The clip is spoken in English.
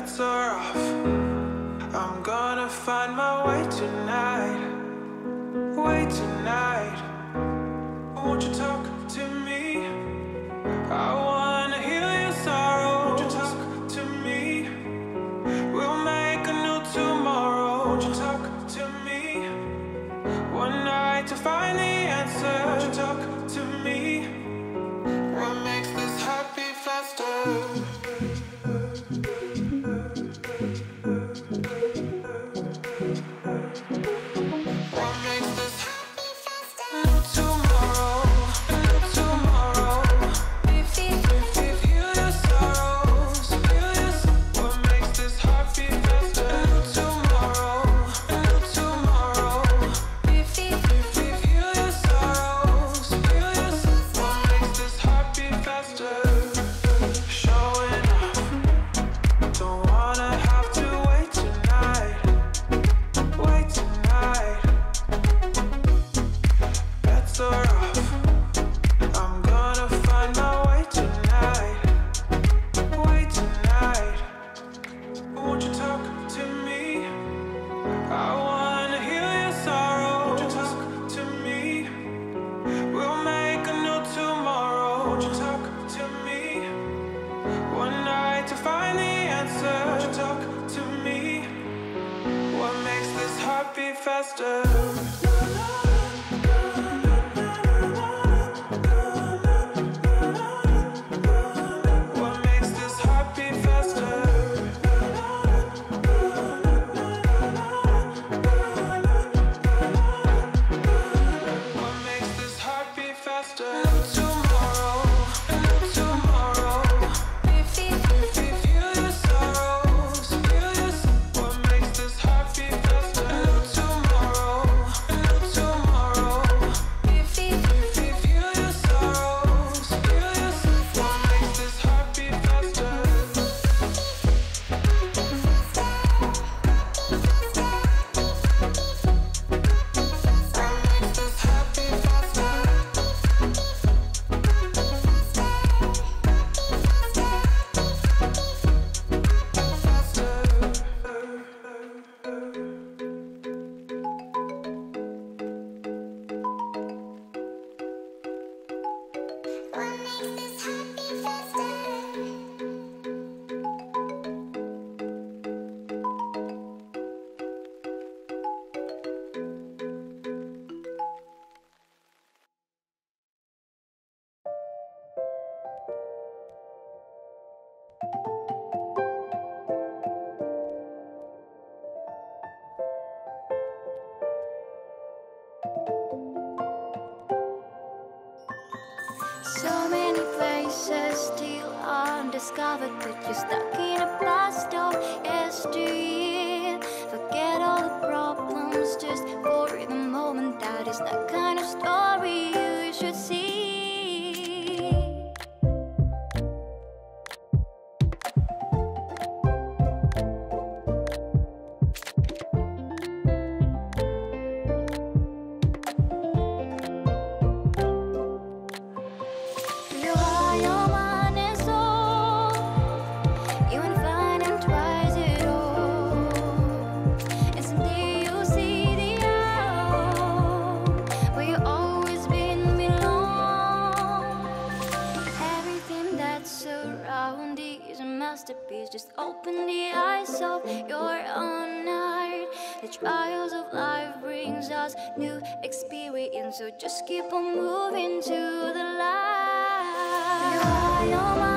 bets are off. I'm gonna find my way tonight. Way tonight. Won't you talk to me? I wanna heal your sorrow. Won't you talk to me? We'll make a new tomorrow. Won't you talk to me? One night to find the answer. Won't you talk to me? What makes this happy faster? So many places still undiscovered, but you're stuck in a blast of yesteryear. Forget all the problems just for the moment. That is the kind of story you should see. Just open the eyes of your own heart. The trials of life brings us new experience, so just keep on moving to the light. You are your mind.